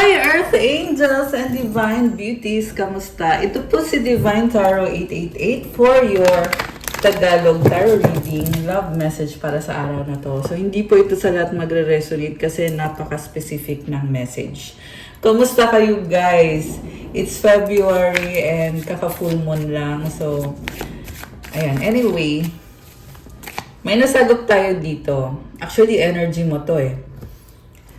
Hi Earth Angels and Divine Beauties! Kamusta? Ito po si Divine Tarot 888 for your Tagalog Tarot Reading Love Message para sa araw na to. So hindi po ito sa lahat magre-resonate kasi napaka-specific ng message. Kamusta kayo guys? It's February and kaka-full moon lang. So, ayan. Anyway, may nasagot tayo dito. Actually, energy mo to eh.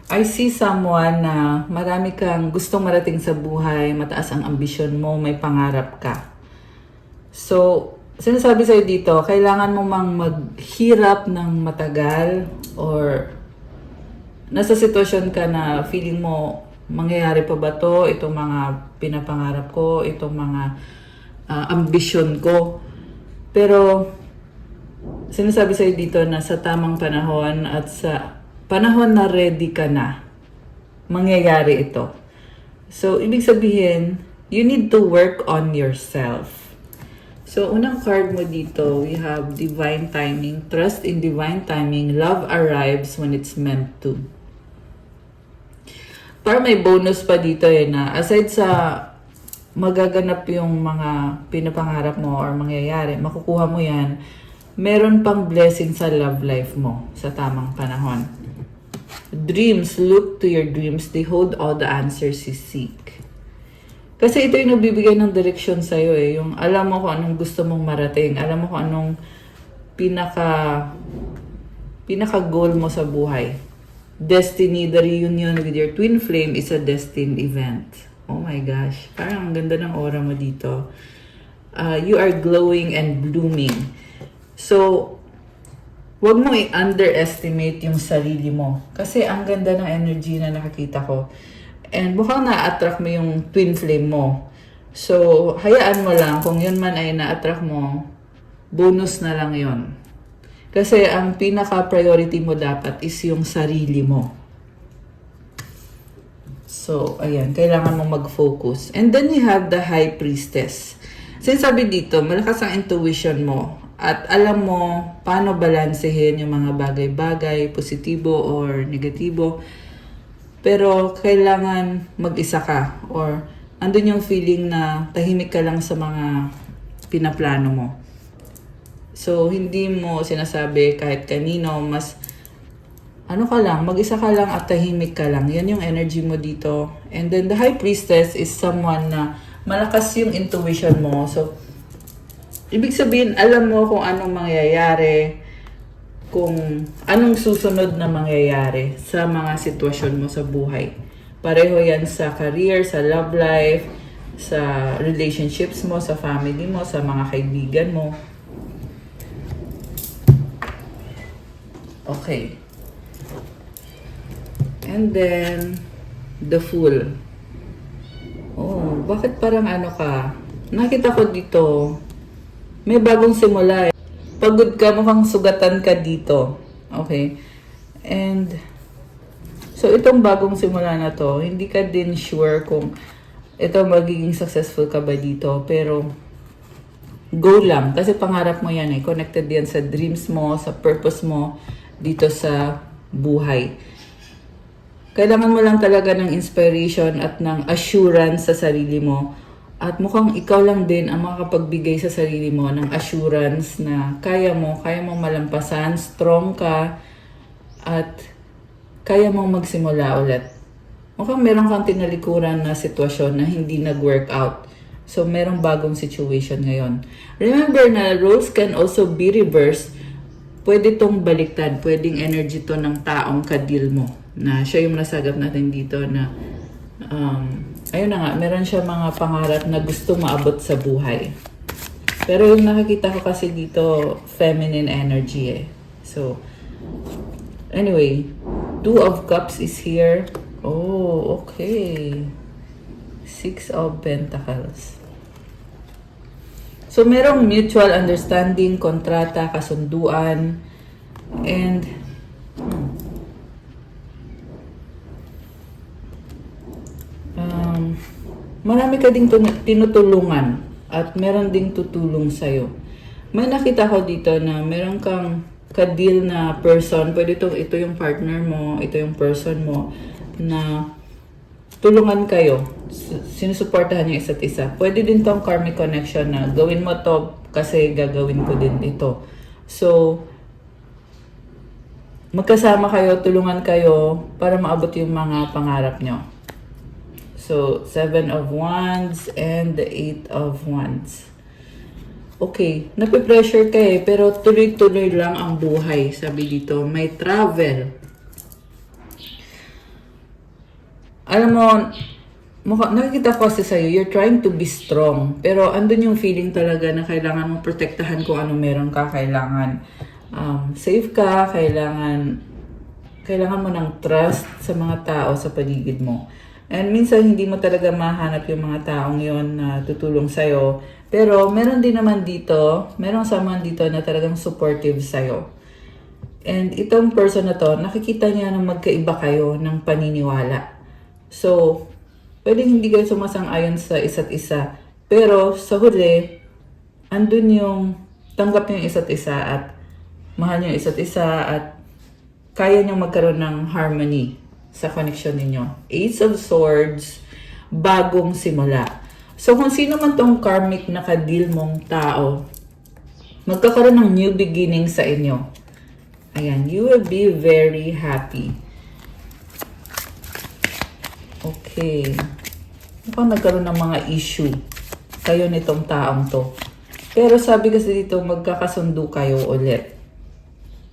I see someone na marami kang gustong marating sa buhay, mataas ang ambisyon mo, may pangarap ka. So, sinasabi sa'yo dito, kailangan mo mang maghirap ng matagal or nasa sitwasyon ka na feeling mo, mangyayari pa ba to? Itong mga pinapangarap ko, itong mga ambisyon ko. Pero, sinasabi sa'yo dito na sa tamang panahon at sa panahon na ready ka na, mangyayari ito. So, ibig sabihin, you need to work on yourself. So, unang card mo dito, we have divine timing. Trust in divine timing. Love arrives when it's meant to. Para may bonus pa dito eh na aside sa magaganap yung mga pinapangarap mo or mangyayari, makukuha mo yan, meron pang blessing sa love life mo sa tamang panahon. Dreams, look to your dreams. They hold all the answers you seek. Kasi ito yung nagbibigay ng direksyon sa'yo eh. Yung alam mo kung anong gusto mong marating. Alam mo kung anong pinaka-goal mo sa buhay. Destiny, the reunion with your twin flame is a destined event. Oh my gosh. Parang ang ganda ng aura mo dito. You are glowing and blooming. So, huwag mo i-underestimate yung sarili mo. Kasi ang ganda ng energy na nakakita ko. And mukhang na-attract mo yung twin flame mo. So, hayaan mo lang. Kung yun man ay na-attract mo, bonus na lang yun. Kasi ang pinaka-priority mo dapat is yung sarili mo. So, ayan. Kailangan mo mag-focus. And then you have the High Priestess. Sinasabi dito, malakas ang intuition mo. At alam mo paano balansehin yung mga bagay-bagay, positibo or negatibo. Pero kailangan mag-isa ka or andun yung feeling na tahimik ka lang sa mga pinaplano mo. So, hindi mo sinasabi kahit kanino, mas ano ka lang, mag-isa ka lang at tahimik ka lang. Yan yung energy mo dito. And then the High Priestess is someone na malakas yung intuition mo. So, ibig sabihin, alam mo kung anong mangyayari, kung anong susunod na mangyayari sa mga sitwasyon mo sa buhay. Pareho yan sa career, sa love life, sa relationships mo, sa family mo, sa mga kaibigan mo. Okay. And then, the Fool. Oh, bakit parang ano ka? Nakita ko dito, may bagong simula eh. Pagod ka, mukhang sugatan ka dito. Okay? And, so itong bagong simula na to, hindi ka din sure kung ito magiging successful ka ba dito. Pero, go lang. Kasi pangarap mo yan eh. Connected yan sa dreams mo, sa purpose mo, dito sa buhay. Kailangan mo lang talaga ng inspiration at ng assurance sa sarili mo. At mukhang ikaw lang din ang makapagbigay sa sarili mo ng assurance na kaya mo malampasan, strong ka, at kaya mong magsimula ulit. Mukhang meron kang tinalikuran na sitwasyon na hindi nag-work out. So, merong bagong situation ngayon. Remember na roles can also be reversed. Pwede tong baliktad. Pwedeng energy to ng taong kadil mo. Na siya yung nasagap natin dito na ayun na nga, meron siya mga pangarap na gusto maabot sa buhay. Pero yung nakikita ko kasi dito, feminine energy eh. So, anyway, Two of Cups is here. Oh, okay. Six of Pentacles. So, merong mutual understanding, kontrata, kasunduan, and marami ka ding tinutulungan at meron ding tutulong sa'yo. May nakita ko dito na meron kang ka-deal na person, pwede ito yung partner mo, ito yung person mo, na tulungan kayo. Sinusuportahan yung isa't isa. Pwede din tong karmic connection na gawin mo to kasi gagawin ko din ito. So, magkasama kayo, tulungan kayo para maabot yung mga pangarap nyo. So, 7 of Wands and the 8 of Wands. Okay, nape-pressure ka pero tuloy-tuloy lang ang buhay. Sabi dito, may travel. Alam mo, nakikita ko kasi sa'yo, you're trying to be strong. Pero andun yung feeling talaga na kailangan mong protektahan kung ano meron ka. Kailangan safe ka, kailangan mo ng trust sa mga tao sa paligid mo. And minsan hindi mo talaga mahanap yung mga taong yon na tutulong sa'yo. Pero meron din naman dito, merong someone dito na talagang supportive sa'yo. And itong person na to, nakikita niya na magkaiba kayo ng paniniwala. So, pwedeng hindi kayo sumasang-ayon sa isa't isa. Pero sa huli, andun yung tanggap niyo yung isa't isa at mahal niyo yung isa't isa at kaya niyong magkaroon ng harmony sa connection ninyo. Ace of Swords, bagong simula. So kung sino man tong karmic na kadil mong tao, magkakaroon ng new beginning sa inyo. Ayan, you will be very happy. Okay. Mukhang nagkaroon ng mga issue kayo nitong taong to. Pero sabi kasi dito, magkakasundo kayo ulit.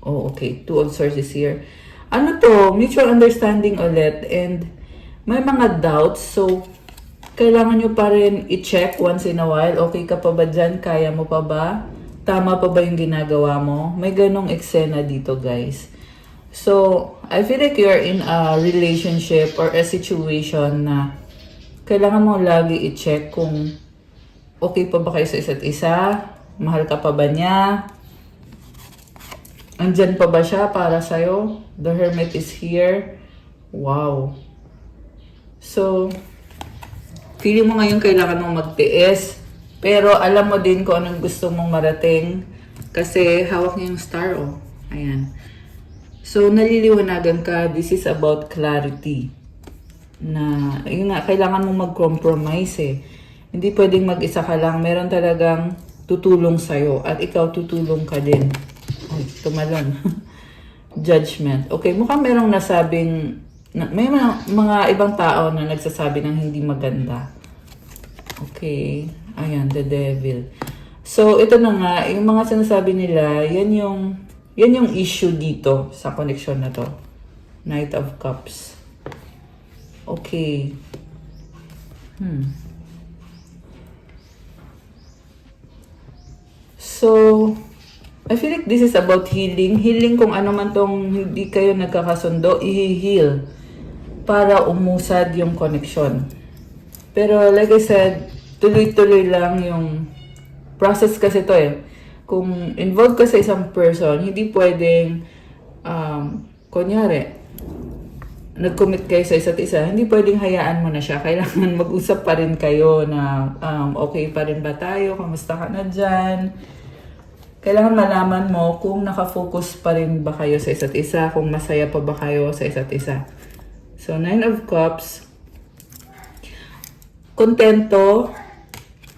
Oh, okay. 2 of Swords is here. Ano to? Mutual understanding ulit. And may mga doubts. So, kailangan nyo pa rin i-check once in a while. Okay ka pa ba dyan? Kaya mo pa ba? Tama pa ba yung ginagawa mo? May ganong eksena dito, guys. So, I feel like you're in a relationship or a situation na kailangan mo lagi i-check kung okay pa ba kayo sa isa't isa? Mahal ka pa ba niya? Andyan pa ba siya para sa'yo? The Hermit is here. Wow. So, feeling mo ngayon kailangan mong magtiis. Pero alam mo din kung anong gusto mong marating. Kasi hawak niya yung star, oh. Ayan. So, naliliwanagan ka. This is about clarity. Na, yun nga, kailangan mong mag-compromise eh. Hindi pwedeng mag-isa ka lang. Meron talagang tutulong sa'yo. At ikaw tutulong ka din. Ay, tumalon. Judgment. Okay, mukhang merong nasabing, may mga ibang tao na nagsasabi ng hindi maganda. Okay. Ayan, the devil. So, ito na nga, yung mga sinasabi nila, yan yung issue dito sa connection na to. Knight of Cups. Okay. So, I feel like this is about healing. Healing kung ano man tong hindi kayo nagkakasundo, i-heal para umusad yung connection. Pero like I said, tuloy-tuloy lang yung process kasi to eh. Kung involved ka sa isang person, hindi pwedeng, kunyari, nag-commit kayo sa isa't isa, hindi pwedeng hayaan mo na siya. Kailangan mag-usap pa rin kayo na okay pa rin ba tayo? Kamusta ka na dyan? Kailangan malaman mo kung nakafocus pa rin ba kayo sa isa't isa, kung masaya pa ba kayo sa isa't isa. So, 9 of Cups, kontento,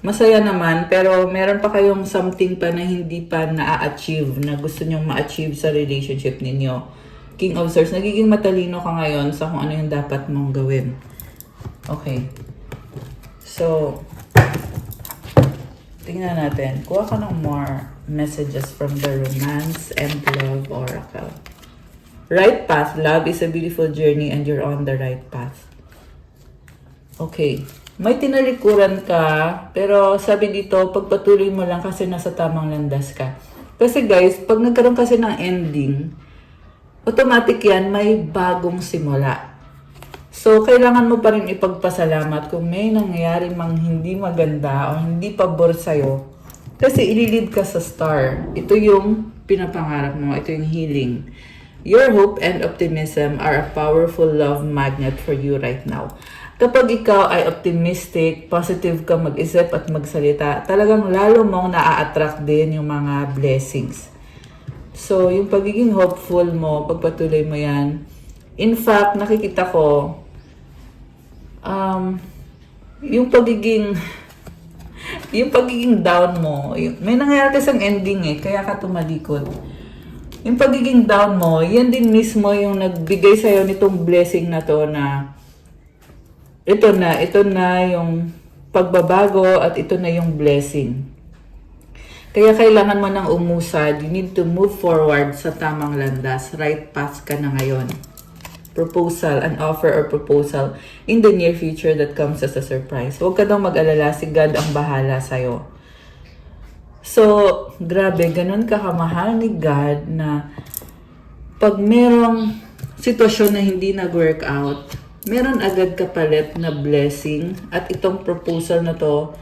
masaya naman, pero meron pa kayong something pa na hindi pa na-achieve, na gusto nyong ma-achieve sa relationship ninyo. King of Swords, nagiging matalino ka ngayon sa kung ano yung dapat mong gawin. Okay. So, tingnan natin. Kuha ka ng more messages from the Romance and Love Oracle. Right path. Love is a beautiful journey and you're on the right path. Okay. May tinalikuran ka, pero sabi dito, pagpatuloy mo lang kasi nasa tamang landas ka. Kasi guys, pag nagkaroon kasi ng ending, automatic yan, may bagong simula. So, kailangan mo pa rin ipagpasalamat kung may nangyayari mang hindi maganda o hindi pabor sa'yo. Kasi ililid ka sa star. Ito yung pinapangarap mo. Ito yung healing. Your hope and optimism are a powerful love magnet for you right now. Kapag ikaw ay optimistic, positive ka mag-isip at magsalita, talagang lalo mong na-attract din yung mga blessings. So, yung pagiging hopeful mo, pagpatuloy mo yan. In fact, nakikita ko, yung pagiging yung pagiging down mo, may nangyayari kasing ending kaya ka tumalikod. Yung pagiging down mo, yan din mismo yung nagbigay sa'yo nitong blessing na to na ito na yung pagbabago at ito na yung blessing. Kaya kailangan mo nang umusad, you need to move forward sa tamang landas, right path ka na ngayon. Proposal, an offer or proposal in the near future that comes as a surprise. Huwag ka daw mag-alala, si God ang bahala sa'yo. So, grabe, ganun ka kamahal ni God na pag merong sitwasyon na hindi nag-work out, meron agad kapalit na blessing at itong proposal na to,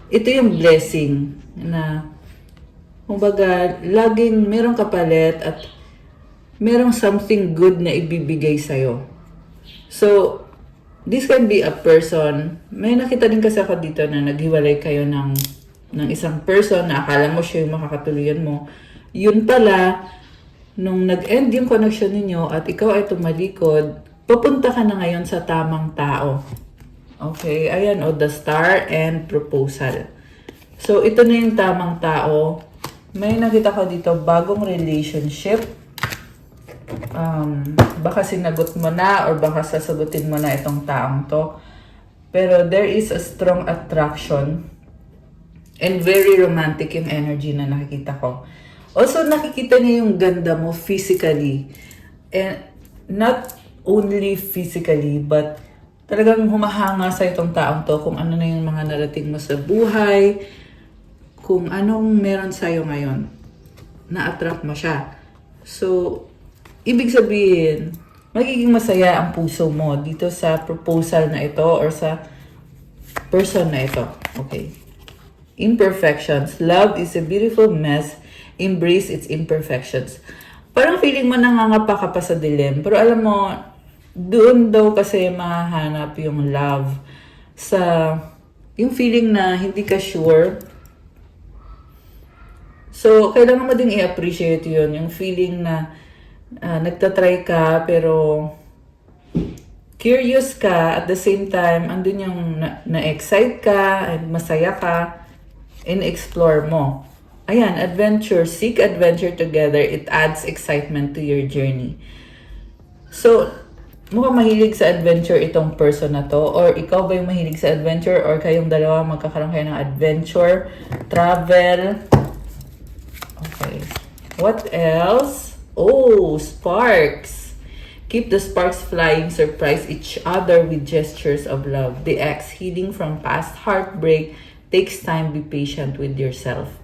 ito yung blessing na kumbaga, laging merong kapalit at merong something good na ibibigay sa'yo. So, this can be a person. May nakita din kasi ako dito na naghiwalay kayo ng isang person na akala mo siya yung makakatuluyan mo. Yun pala, nung nag-end yung connection ninyo at ikaw ay tumalikod, papunta ka na ngayon sa tamang tao. Okay, ayan the star and proposal. So, ito na yung tamang tao. May nakita ko dito, bagong relationship. Baka sinagot mo na or baka sasagutin mo na itong taong to. Pero there is a strong attraction and very romantic yung energy na nakikita ko. Also, nakikita niya yung ganda mo physically. And not only physically, but talagang humahanga sa itong taong to kung ano na yung mga narating mo sa buhay, kung anong meron sa'yo ngayon. Na-attract mo siya. So, ibig sabihin, magiging masaya ang puso mo dito sa proposal na ito or sa person na ito. Okay. Imperfections. Love is a beautiful mess. Embrace its imperfections. Parang feeling mo nangangapa ka pa sa dilim. Pero alam mo, doon daw kasi mahanap yung love sa yung feeling na hindi ka sure. So, kailangan mo din i-appreciate yun. Yung feeling na nagtatry ka pero curious ka at the same time andun yung na-excite ka and masaya ka and explore mo. Ayan, adventure. Seek adventure together. It adds excitement to your journey. So, mukhang mahilig sa adventure itong person na to or ikaw ba yung mahilig sa adventure or kayong dalawa magkakaroon kayo ng adventure, travel. Okay. What else? Oh, sparks. Keep the sparks flying. Surprise each other with gestures of love. The ex, healing from past heartbreak, takes time. Be patient with yourself.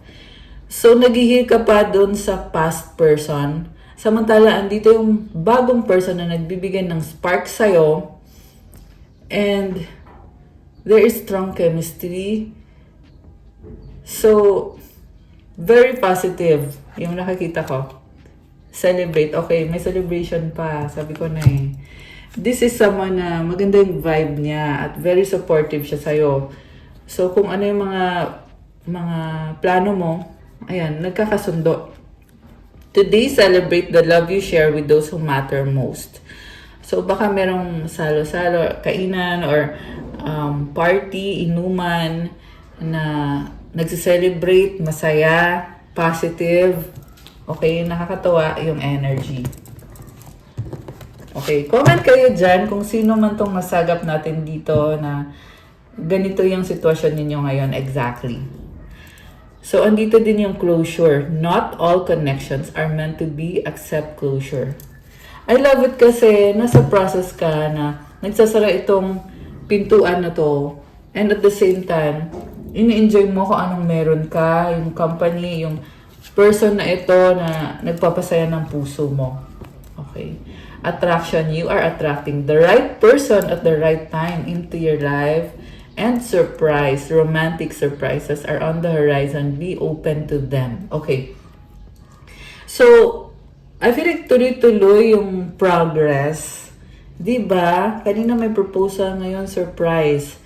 So, naghihil ka pa dun sa past person. Samantala, andito yung bagong person na nagbibigay ng spark sa'yo. And there is strong chemistry. So, very positive yung nakikita ko. Celebrate. Okay, may celebration pa. Sabi ko na This is someone na maganda yung vibe niya at very supportive siya sa'yo. So, kung ano yung mga plano mo, ayan, nagkakasundo. Today, celebrate the love you share with those who matter most. So, baka merong salo-salo, kainan, or party, inuman, na nagsiselebrate, masaya, positive. Okay, nakakatawa yung energy. Okay, comment kayo dyan kung sino man tong masagap natin dito na ganito yung sitwasyon ninyo ngayon exactly. So, andito din yung closure. Not all connections are meant to be accept closure. I love it kasi nasa process ka na nagsasara itong pintuan na to. And at the same time, ini-enjoy mo kung anong meron ka, yung company, yung person na ito na nagpapasaya ng puso mo. Okay. Attraction. You are attracting the right person at the right time into your life. And surprise, romantic surprises are on the horizon. Be open to them. Okay. So, I feel like tuloy-tuloy yung progress. Diba? Kanina may proposal, ngayon surprise.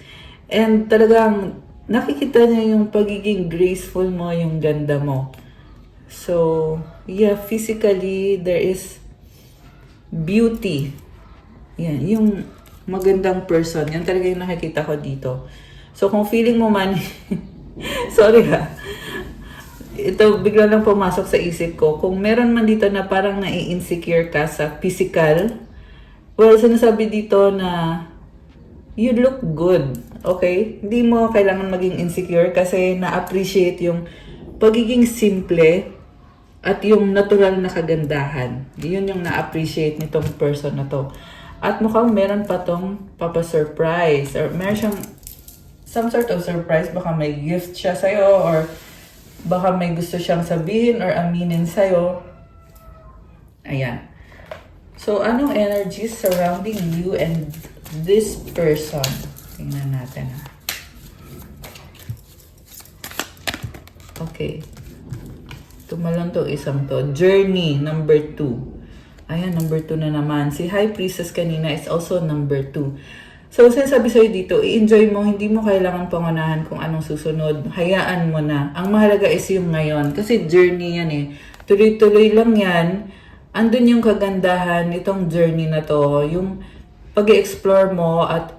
And talagang nakikita niya yung pagiging graceful mo, yung ganda mo. So, yeah, physically, there is beauty. Yan, yung magandang person. Yan talaga yung nakikita ko dito. So, kung feeling mo man, sorry ha, ito bigla lang pumasok sa isip ko, kung meron man dito na parang nai-insecure ka sa physical, well, sinasabi dito na you look good, okay? Hindi mo kailangan maging insecure kasi na-appreciate yung pagiging simple at yung natural na kagandahan. Yun yung na-appreciate nitong person na to. At mukhang meron pa tong papa-surprise or meron siyang some sort of surprise. Baka may gift siya sa'yo or baka may gusto siyang sabihin or aminin sa'yo. Ayan. So, anong energies surrounding you and this person? Tingnan natin ha. Okay. Tumalon to isang to. Journey, number 2. Ayan, number 2 na naman. Si High Priestess kanina is also number 2. So, sinasabi sa'yo dito, i-enjoy mo, hindi mo kailangan pangunahan kung anong susunod. Hayaan mo na. Ang mahalaga is yung ngayon. Kasi journey yan eh. Tuloy-tuloy lang yan. Andun yung kagandahan nitong journey na to. Yung pag-explore mo at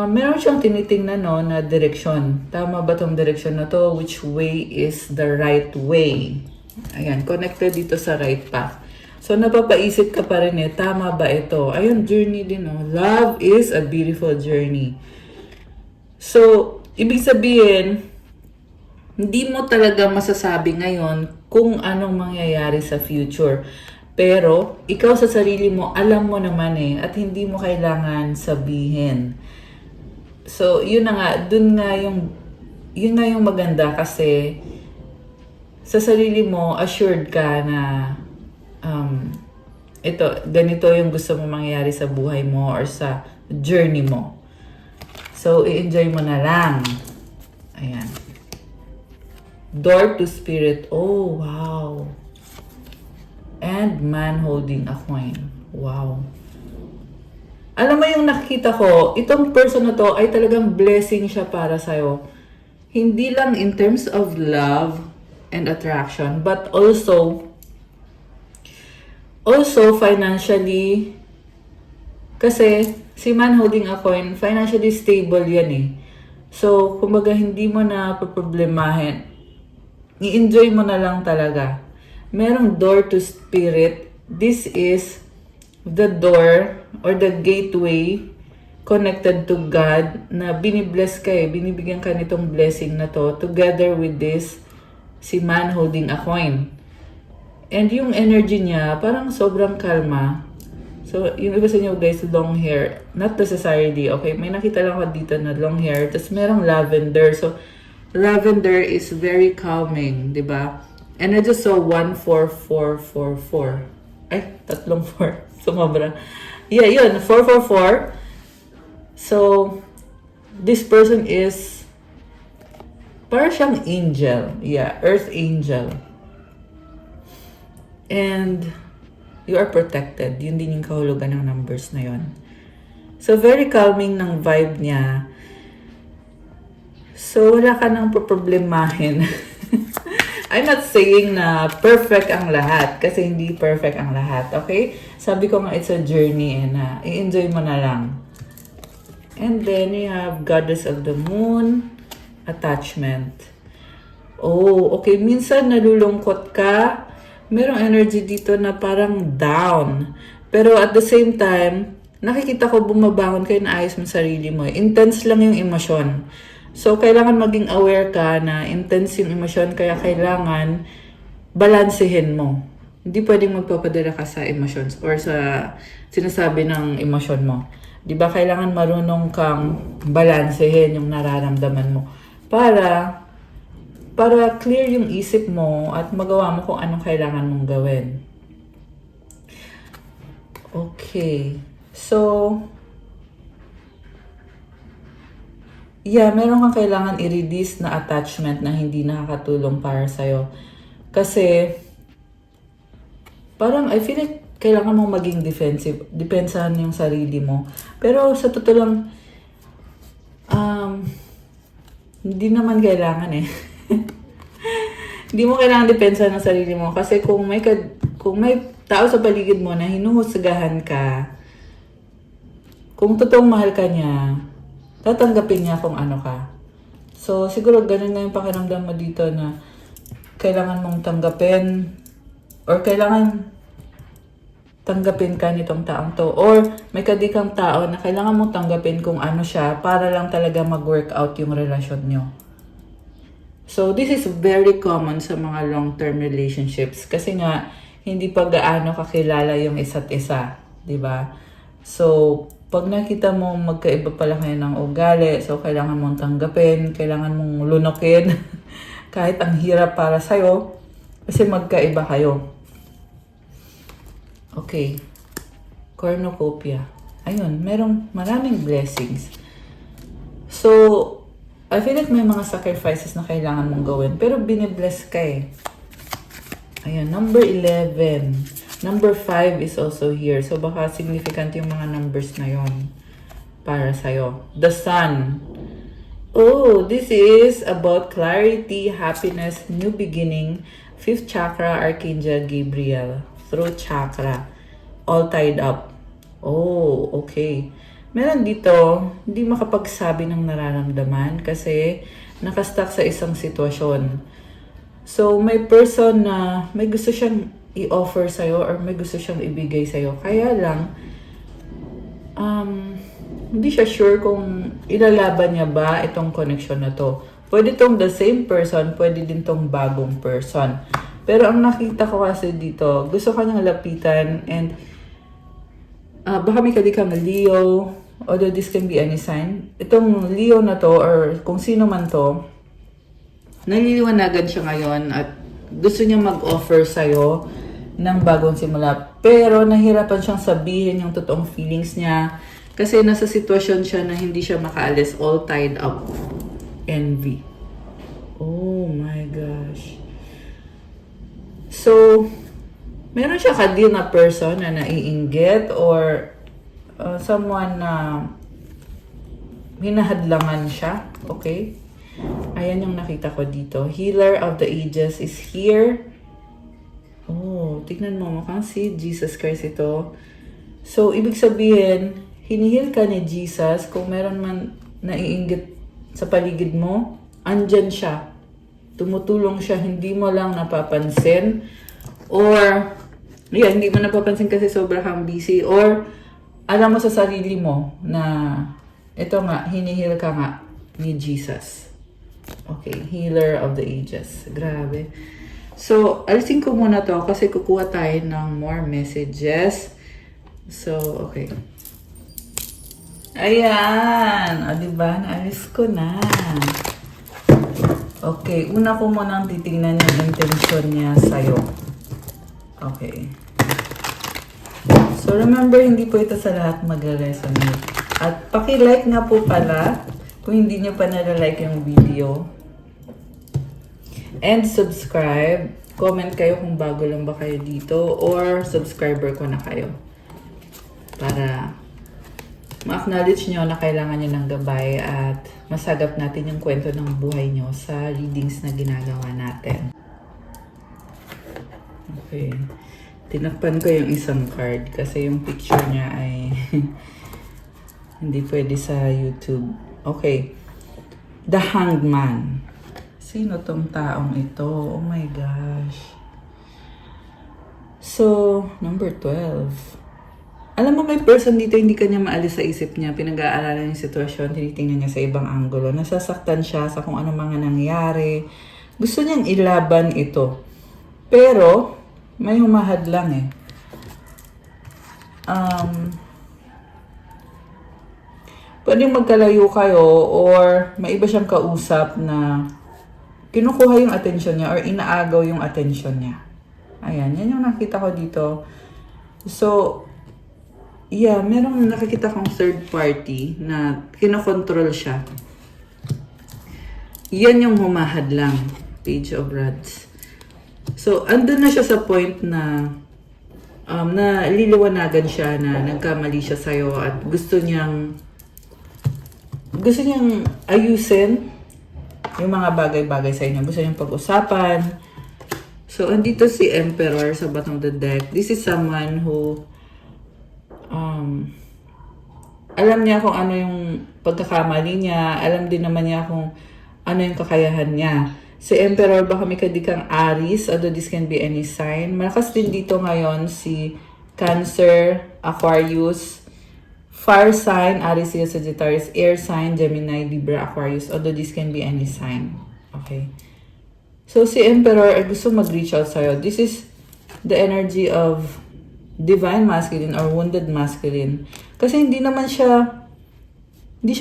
meron siyang tinitingnan no, na direksyon. Tama ba tong direksyon na to? Which way is the right way? Ayan, connected dito sa right path. So, napapaisip ka pa rin eh, tama ba ito? Ayun, journey din, no? Love is a beautiful journey. So, ibig sabihin, hindi mo talaga masasabi ngayon kung anong mangyayari sa future. Pero, ikaw sa sarili mo, alam mo naman eh, at hindi mo kailangan sabihin. So, yun na nga, yun nga yung maganda kasi sa sarili mo, assured ka na ganito yung gusto mo mangyari sa buhay mo or sa journey mo. So, i-enjoy mo na lang. Ayan. Door to Spirit. Oh, wow. And man holding a coin. Wow. Alam mo yung nakikita ko, itong person na to ay talagang blessing siya para sa'yo. Hindi lang in terms of love and attraction, but also financially, kasi si man holding a coin, financially stable yan eh. So, kumbaga hindi mo na problemahin. I-enjoy mo na lang talaga. Merong door to spirit. This is the door or the gateway connected to God na binibless ka eh. Binibigyan ka nitong blessing na to together with this si man holding a coin. And yung energy niya, parang sobrang kalma. So, yung iba sa inyo guys, long hair. Not necessarily, okay? May nakita lang ako dito na long hair. Tapos merong lavender. So, lavender is very calming, di ba? And I just saw 14444. Ay, tatlong 4. Sumobra. Yeah, yun. 444. So, this person is parang siyang angel. Yeah, earth angel. And you are protected. Yun din yung kahulugan ng numbers na yun. So, very calming ng vibe niya. So, wala ka nang problemahin. I'm not saying na perfect ang lahat kasi hindi perfect ang lahat, okay? Sabi ko nga it's a journey and i-enjoy mo na lang. And then you have Goddess of the Moon, attachment. Oh, okay. Minsan nalulungkot ka. Merong energy dito na parang down. Pero at the same time, nakikita ko bumabangon kayo na ayos mo sarili mo. Intense lang yung emosyon. So, kailangan maging aware ka na intense yung emosyon, kaya kailangan balansehin mo. Hindi pwedeng magpapadala ka sa emotions or sa sinasabi ng emosyon mo. Di ba kailangan marunong kang balansehin yung nararamdaman mo para clear yung isip mo at magawa mo kung anong kailangan mong gawin. Okay. So, yeah, meron kang kailangan i-release na attachment na hindi nakakatulong para sa'yo. Kasi, parang I feel like kailangan mong maging defensive. Depensahan yung sarili mo. Pero sa totoo lang, hindi naman kailangan eh. Hindi mo kailangan depensahan ng sarili mo. Kasi kung may tao sa paligid mo na hinuhusgahan ka, kung totoong mahal ka niya, tatanggapin niya kung ano ka. So, siguro ganun na yung pakiramdam mo dito na kailangan mong tanggapin or kailangan tanggapin ka nitong taong to. Or may kadikang tao na kailangan mong tanggapin kung ano siya para lang talaga mag-work out yung relasyon nyo. So, this is very common sa mga long-term relationships kasi nga, hindi pa gaano kakilala yung isa't isa. Diba? So, pag nakita mo magkaiba pala kayo ng ugali, so kailangan mong tanggapin, kailangan mong lunukin, kahit ang hirap para sa'yo, kasi magkaiba kayo. Okay. Cornucopia. Ayun, maraming blessings. So, I feel like may mga sacrifices na kailangan mong gawin, pero binibless ka eh. Ayan, number 11. Number 5 is also here. So, baka significant yung mga numbers na yon para sa'yo. The Sun. Oh, this is about clarity, happiness, new beginning. 5th chakra, Archangel Gabriel. Throat chakra. All tied up. Oh, okay. Meron dito, hindi makapagsabi ng nararamdaman kasi nakastuck sa isang sitwasyon. So, may person na may gusto siyang i-offer sa'yo or may gusto siyang ibigay sa'yo. Kaya lang, hindi siya sure kung ilalaban niya ba itong connection na to. Pwede tong the same person, pwede din tong bagong person. Pero ang nakita ko kasi dito, gusto ka niyang lapitan and baka may kadikang Leo, although this can be any sign. Itong Leo na to or kung sino man to, naliliwanagan siya ngayon at gusto niya mag-offer sa'yo ng bagong simula. Pero nahirapan siyang sabihin yung totoong feelings niya kasi nasa sitwasyon siya na hindi siya makaalis, all tied up. Envy. Oh my gosh. So, meron siya ka-deal na person na naiinggit or someone na hinahadlangan siya. Okay? Ayan yung nakita ko dito. Healer of the ages is here. Oh, tignan mo. Mukhang si Jesus Christ ito. So, ibig sabihin, hinihil ka ni Jesus. Kung meron man naiinggit sa paligid mo, andyan siya. Tumutulong siya, hindi mo lang napapansin. Or, hindi mo napapansin kasi sobrang kang busy. Or, alam mo sa sarili mo na ito nga, hinihil ka nga ni Jesus. Okay, healer of the ages. Grabe. So, alisin ko muna to kasi kukuha tayo ng more messages. So, okay. Ayan! O, diba? Naalis ko na. Okay, una ko munang titingnan yung intention niya sa'yo. Okay. So, remember, hindi po ito sa lahat mag-resonate. At paki-like nga po pala kung hindi nyo pa nala-like yung video. And subscribe. Comment kayo kung bago lang ba kayo dito or subscriber ko na kayo. Para ma-acknowledge nyo na kailangan nyo ng gabay at masagap natin yung kwento ng buhay nyo sa readings na ginagawa natin. Okay. Tinakpan ko yung isang card kasi yung picture niya ay hindi pwede sa YouTube. Okay. The Hanged Man. Sino tong taong ito? Oh my gosh. So, number 12. Alam mo, may person dito hindi kanya maalis sa isip niya. Pinag-aaralan yung sitwasyon, tinitingnan niya sa ibang anggulo. Nasasaktan siya sa kung ano mga nangyari. Gusto niyang ilaban ito. Pero, may humahad lang eh. Pwedeng magkalayo kayo or may iba siyang kausap na kinukuha yung attention niya or inaagaw yung attention niya. Ayan, yan yung nakita ko dito. So, yeah, merong nakikita kong third party na kinokontrol siya. Yan yung humahad lang. Page of Rods. So, andun na siya sa point na liliwanagan siya na nagkamali siya sa'yo at gusto niyang ayusin yung mga bagay-bagay sa inyo. Gusto niyang pag-usapan. So, andito si Emperor sa bottom of the deck. This is someone who alam niya kung ano yung pagkakamali niya, alam din naman niya kung ano yung kakayahan niya. Si Emperor, baka may kadikang Aries, although this can be any sign. Malakas din dito ngayon si Cancer, Aquarius, Fire sign, Aries, Leo, Sagittarius, Air sign, Gemini, Libra, Aquarius, although this can be any sign. Okay. So, si Emperor ay gusto mag-reach out sa'yo. This is the energy of divine masculine or wounded masculine. Kasi hindi siya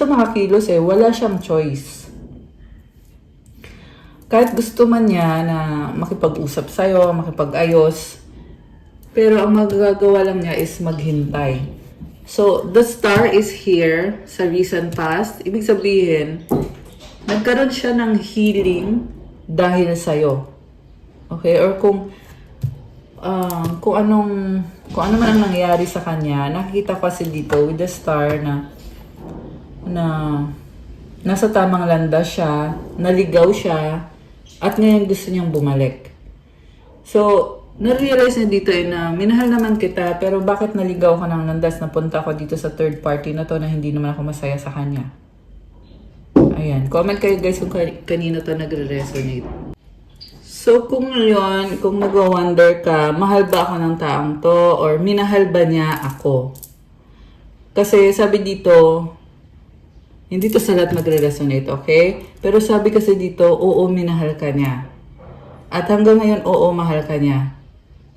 makakilos eh. Wala siyang choice. Kahit gusto man niya na makipag-usap sa'yo, makipag-ayos, pero ang magagawa lang niya is maghintay. So, the star is here sa recent past. Ibig sabihin, nagkaroon siya ng healing dahil sa'yo. Okay? Or kung ano man ang nangyari sa kanya, nakikita ko kasi dito with the star na nasa tamang landas siya, naligaw siya, at ngayon gusto niyang bumalik. So, na-realize niya dito na minahal naman kita, pero bakit naligaw ka ng landas, napunta ako dito sa third party na to na hindi naman ako masaya sa kanya. Ayan. Comment kayo guys kung kanino to nagre-resonate. So, kung ngayon, kung nag-wonder ka, mahal ba ako ng taong to or minahal ba niya ako? Kasi sabi dito, hindi to sa lahat magre-resonate, okay? Pero sabi kasi dito, oo, minahal ka niya. At hanggang ngayon, oo, mahal ka niya.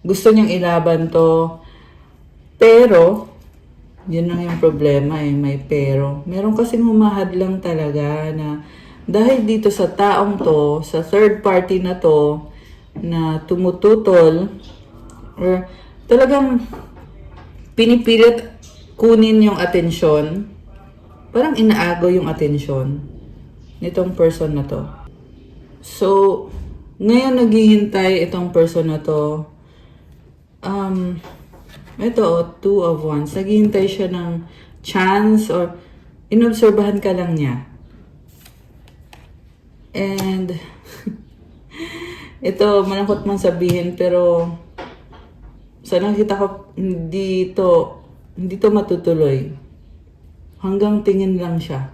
Gusto niyang ilaban to. Pero, yun lang yung problema eh, may pero. Meron kasing humahad lang talaga na dahil dito sa taong to, sa third party na to, na tumututol, or talagang pinipilit kunin yung atensyon, parang inaagaw yung atensyon nitong person na to. So, ngayon naghihintay itong person na to. Ito, two of wands. Naghihintay siya ng chance or inobserbahan ka lang niya. And, ito, malungkot man sabihin, pero sa nakita ko, hindi to matutuloy. Hanggang tingin lang siya.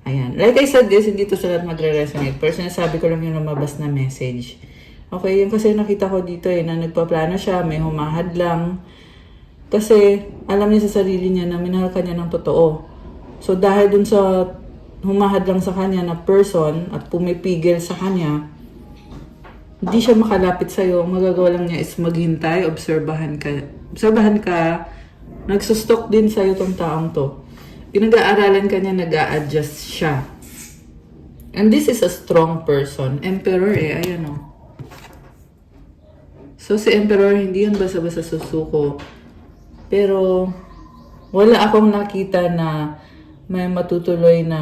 Ayan. Like I said this, hindi to sa lahat magre-resonate. Pero sinasabi ko lang yung lumabas na message. Okay, yung kasi nakita ko dito na nagpaplano siya, may humahad lang. Kasi alam niya sa sarili niya na minahal ka niya ng totoo. So dahil dun sa humahad lang sa kanya na person at pumipigil sa kanya, hindi siya makalapit sa'yo. Ang magagawa lang niya is maghintay, obserbahan ka. Nagsustok din sa'yo tong taong to. Pinag-aaralan ka niya, nag-a-adjust siya. And this is a strong person. Emperor ayan o. So, si Emperor, hindi yun basta-basta susuko. Pero, wala akong nakita na may matutuloy na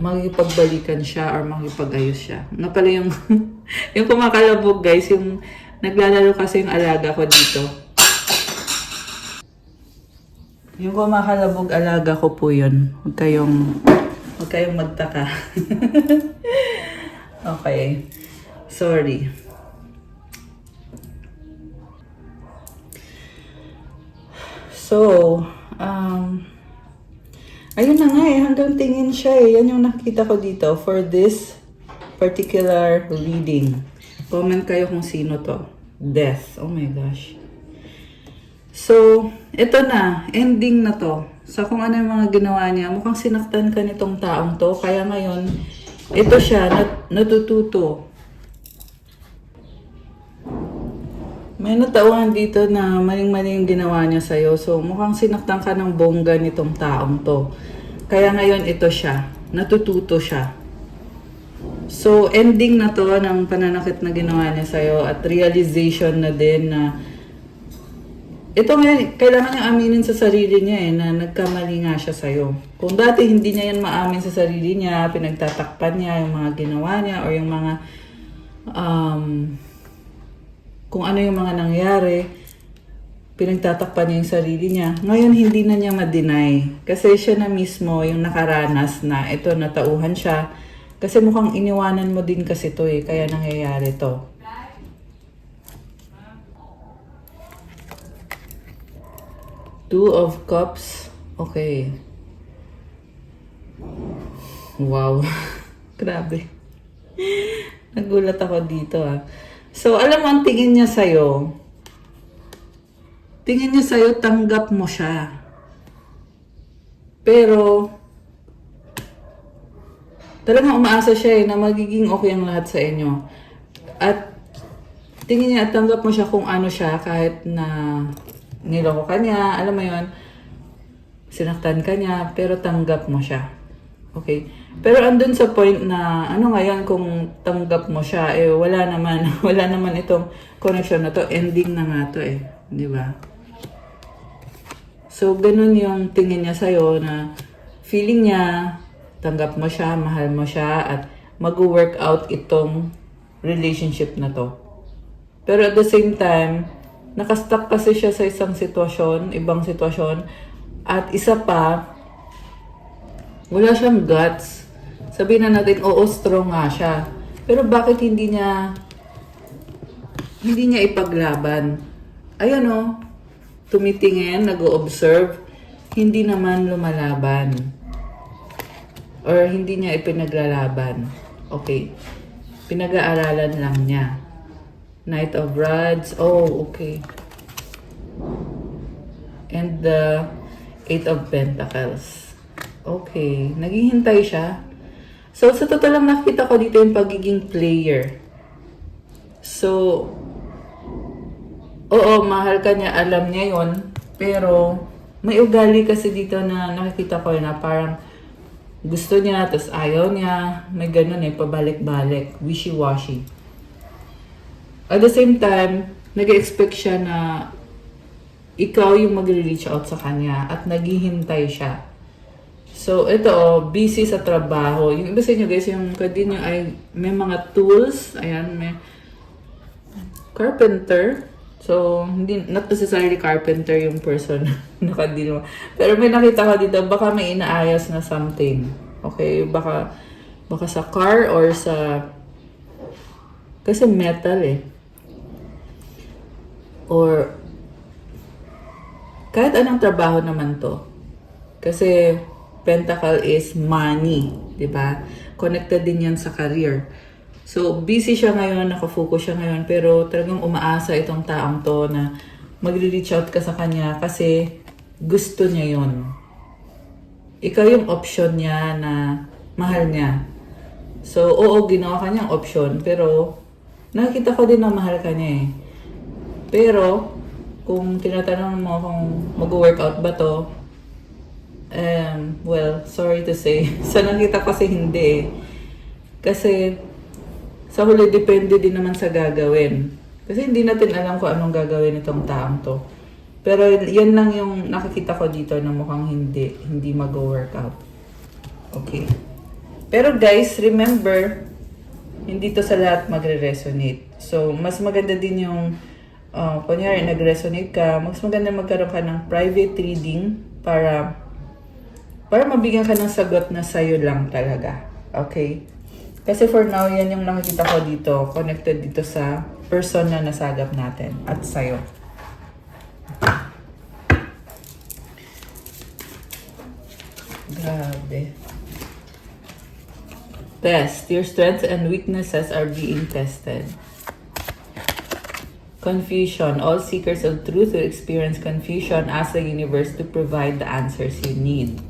makipagbalikan siya or makipag-ayos siya. Nga pala yung, yung kumakalabog guys, yung naglalaro kasi yung alaga ko dito. Yung kumakalabog alaga ko po yun. Huwag kayong magtaka. Okay. Sorry. So, ayun na nga hanggang tingin siya Yan yung nakita ko dito for this particular reading. Comment kayo kung sino to. Death. Oh my gosh. So, ito na. Ending na to. Sa kung ano yung mga ginawa niya. Mukhang sinaktan ka nitong taong to. Kaya ngayon, ito siya, natututo. May natauhan dito na maling-mali yung ginawa niya sa'yo. So, mukhang sinaktan ka ng bongga nitong taong to. Kaya ngayon, ito siya. Natututo siya. So, ending na to ng pananakit na ginawa niya sa'yo at realization na din na ito ngayon, kailangan niya aminin sa sarili niya na nagkamali nga siya sa'yo. Kung dati hindi niya yan maamin sa sarili niya, pinagtatakpan niya yung mga ginawa niya or yung mga kung ano yung mga nangyari, pinagtatakpan niya yung sarili niya. Ngayon, hindi na niya ma-deny. Kasi siya na mismo yung nakaranas na ito, natauhan siya. Kasi mukhang iniwanan mo din kasi to kaya nangyayari to. Two of Cups. Okay. Wow. Grabe. Nagulat ako dito ah. So, alam mo, ang tingin niya sa'yo, tanggap mo siya. Pero, talagang umaasa siya na magiging okay ang lahat sa inyo. At, tingin niya at tanggap mo siya kung ano siya, kahit na niloko ka niya, alam mo yon, sinaktan ka niya, pero tanggap mo siya. Okay? Pero andun sa point na, ano ngayon kung tanggap mo siya, wala naman itong connection na to, ending na nga to di ba? So, ganun yung tingin niya sa'yo na feeling niya, tanggap mo siya, mahal mo siya, at mag-work out itong relationship na to. Pero at the same time, nakastuck kasi siya sa isang sitwasyon, ibang sitwasyon, at isa pa, wala siyang guts. Sabihin na natin, oo, strong nga siya. Pero bakit hindi niya ipaglaban? Ayan o, tumitingin, nag-o-observe, hindi naman lumalaban. Or hindi niya ipinaglalaban. Okay. Pinag-aaralan lang niya. Knight of Rods. Oh, okay. And the Eight of Pentacles. Okay. Naghihintay siya. So, sa totoo lang nakita ko dito yung pagiging player. So, oo, mahal ka niya, alam niya yon. Pero, may ugali kasi dito na nakikita ko na parang gusto niya, tapos ayaw niya. May ganun pabalik-balik. Wishy-washy. At the same time, nag-expect siya na ikaw yung mag-reach out sa kanya at naghihintay siya. So, ito busy sa trabaho. Yung iba sa inyo guys, yung kadinyo ay may mga tools. Ayan, may carpenter. So, not necessarily carpenter yung person na kadinyo. Pero may nakita ko dito, baka may inaayos na something. Okay, baka sa car or sa... Kasi metal Or kahit anong trabaho naman to. Kasi Pentacle is money, di ba? Connected din yan sa career. So, busy siya ngayon, nakafocus siya ngayon, pero talagang umaasa itong taong to na magre-reach out ka sa kanya kasi gusto niya yon. Ikaw yung option niya na mahal niya. So, oo, ginawa ka niyang option, pero nakita ko din na mahal ka niya Pero, kung tinatanong mo kung mag-workout ba to, well, sorry to say. Sa nakita ko kasi hindi Kasi, sa huli, depende din naman sa gagawin. Kasi hindi natin alam kung anong gagawin itong taong to. Pero yan lang yung nakikita ko dito na mukhang hindi mag-workout. Okay. Pero guys, remember, hindi to sa lahat magre-resonate. So, mas maganda din yung, kunyari, nag-resonate ka, mas maganda magkaroon ka ng private reading para mabigyan ka ng sagot na sa'yo lang talaga. Okay? Kasi for now, yan yung nakikita ko dito, connected dito sa person na nasagap natin at sa'yo. Grabe. Test. Your strengths and weaknesses are being tested. Confusion. All seekers of truth will experience confusion. Ask the universe to provide the answers you need.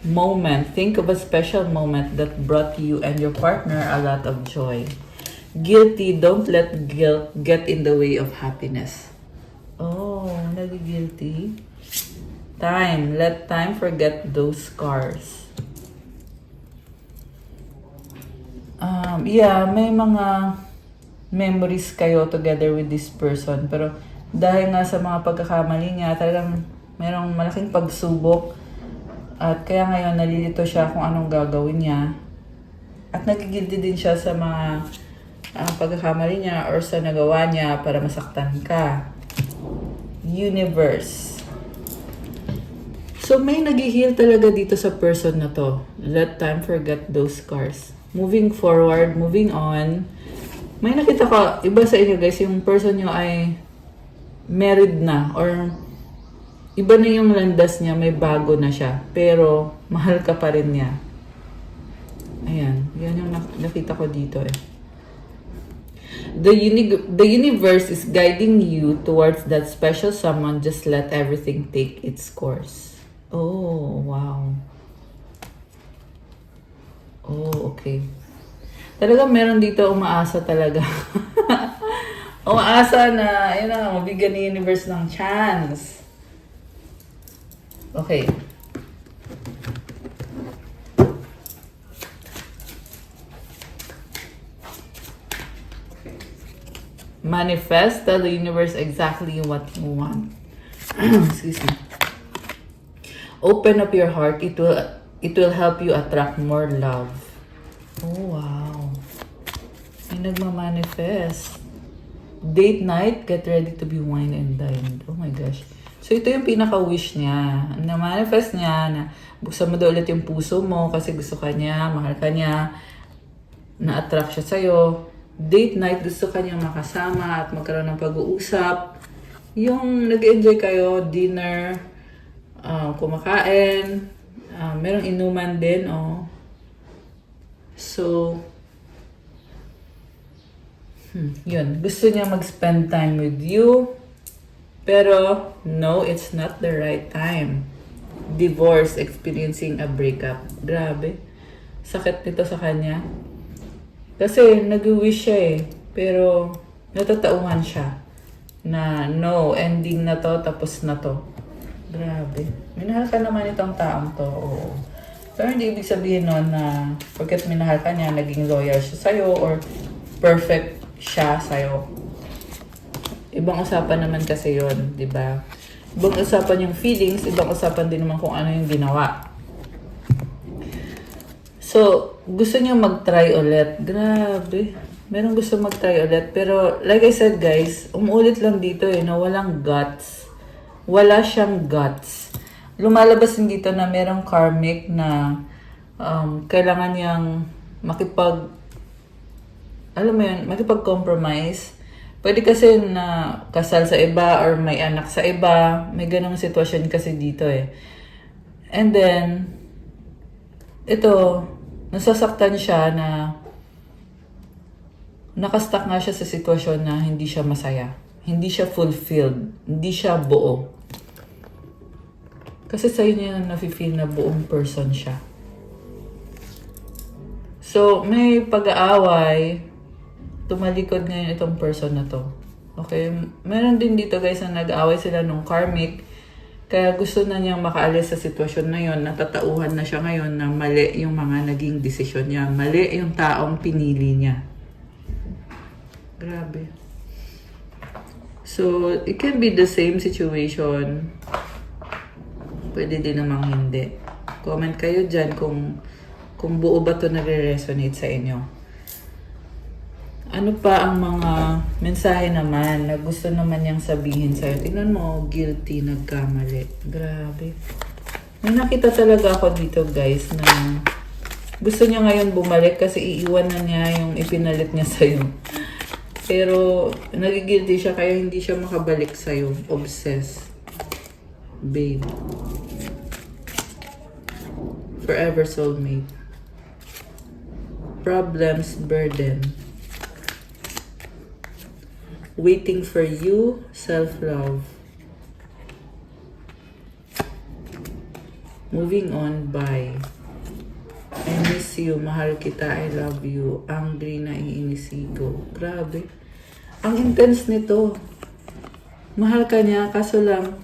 Moment. Think of a special moment that brought you and your partner a lot of joy. Guilty. Don't let guilt get in the way of happiness. Oh, nag-guilty. Time. Let time forget those scars. Yeah, may mga memories kayo together with this person. Pero dahil nga sa mga pagkakamali niya, talagang merong malaking pagsubok. At kaya ngayon nalilito siya kung anong gagawin niya. At nagigilty din siya sa mga pagkakamali niya or sa nagawa niya para masaktan ka. Universe. So may nag-heal talaga dito sa person na to. Let time forget those scars. Moving forward, moving on. May nakita ko, iba sa inyo guys, yung person nyo ay married na or Iba na yung landas niya, may bago na siya. Pero, mahal ka pa rin niya. Ayan, yan yung nakita ko dito eh. The universe is guiding you towards that special someone. Just let everything take its course. Oh, wow. Oh, okay. Talagang meron dito umaasa talaga. Umaasa na, ayun na, mabigyan ni universe ng chance. Okay. Manifest, tell the universe exactly what you want. Excuse me. Open up your heart. It will help you attract more love. Oh, wow. May nagmamanifest. Date night, get ready to be wine and dined. Oh my gosh. So, ito yung pinaka-wish niya. Na-manifest niya na buksan mo daw ulit yung puso mo kasi gusto ka niya, mahal ka niya, na-attract siya sa'yo. Date night, gusto ka niyang makasama at magkaroon ng pag-uusap. Yung nag-enjoy kayo, dinner, kumakain, merong inuman din, oh. So, yun. Gusto niya mag-spend time with you. Pero, no, it's not the right time. Divorce, experiencing a breakup. Grabe. Sakit nito sa kanya. Kasi, nag-wish siya eh. Pero, natatauhan siya. Na, no, ending na to, tapos na to. Grabe. Minahal ka naman itong taong to. Oo. Pero hindi ibig sabihin nun na pagkat minahal ka niya, naging loyal siya sa'yo or perfect siya sa'yo. Ibang usapan naman kasi yon, di ba? Ibang usapan yung feelings, ibang usapan din naman kung ano yung ginawa. So, gusto niya mag-try ulit. Grabe. Meron gusto mag-try ulit. Pero, like I said guys, umuulit lang dito eh, na walang guts. Wala siyang guts. Lumalabas din dito na merong karmic na kailangan niyang makipag-compromise. Pwede kasi na kasal sa iba or may anak sa iba. May ganong sitwasyon kasi dito eh. And then, ito, nasasaktan siya na nakastuck nga siya sa sitwasyon na hindi siya masaya. Hindi siya fulfilled. Hindi siya buo. Kasi sa'yo niya nafe-feel na buong person siya. So, may pag-aaway. Tumalikod ngayon itong person na to. Okay? Meron din dito guys na nag-aaway sila nung karmic. Kaya gusto na niyang makaalis sa sitwasyon na yun. Natatauhan na siya ngayon na mali yung mga naging desisyon niya. Mali yung taong pinili niya. Grabe. So, it can be the same situation. Pwede din namang hindi. Comment kayo dyan kung buo ba ito nagre-resonate sa inyo. Ano pa ang mga mensahe naman na gusto naman niyang sabihin sa'yo? Tingnan mo, guilty, nagkamali. Grabe. May nakita talaga ako dito guys na gusto niya ngayon bumalik kasi iiwan na niya yung ipinalit niya sa'yo. Pero nagigilty siya kaya hindi siya makabalik sa'yo. Obsessed. Babe. Forever soulmate. Problems, burden. Waiting for you, self-love. Moving on, bye. I miss you, mahal kita, I love you. Angry na iinisigo. Grabe. Ang intense nito. Mahal ka niya, kaso lang,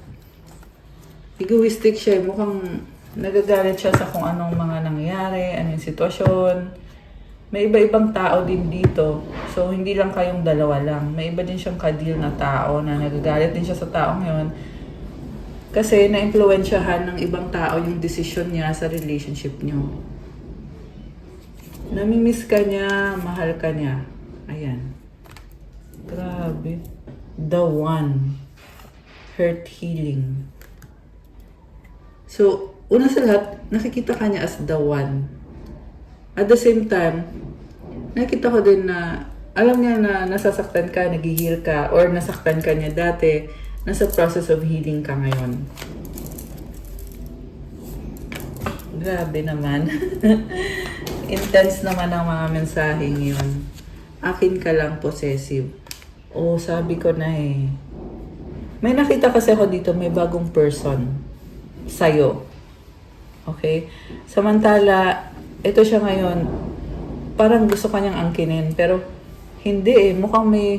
egoistic siya. Mukhang nagagalit siya sa kung anong mga nangyari, anong sitwasyon. May iba-ibang tao din dito. So, hindi lang kayong dalawa lang. May iba din siyang kadil na tao na nagagalit din siya sa taong yun. Kasi na-influensyahan ng ibang tao yung decision niya sa relationship niyo. Namimiss ka niya, mahal ka niya. Ayan. Grabe. The one. Hurt healing. So, una sa lahat, nakikita ka niya as the one. At the same time, nakita ko din na alam niya na nasasaktan ka, nag-heal ka, or nasaktan ka niya dati, nasa process of healing ka ngayon. Grabe naman. Intense naman ang mga mensaheng yun. Akin ka lang possessive. Oh, sabi ko na eh. May nakita kasi ako dito, may bagong person sa'yo. Okay? Samantala, ito siya ngayon, parang gusto kanyang angkinin, pero hindi eh. Mukhang may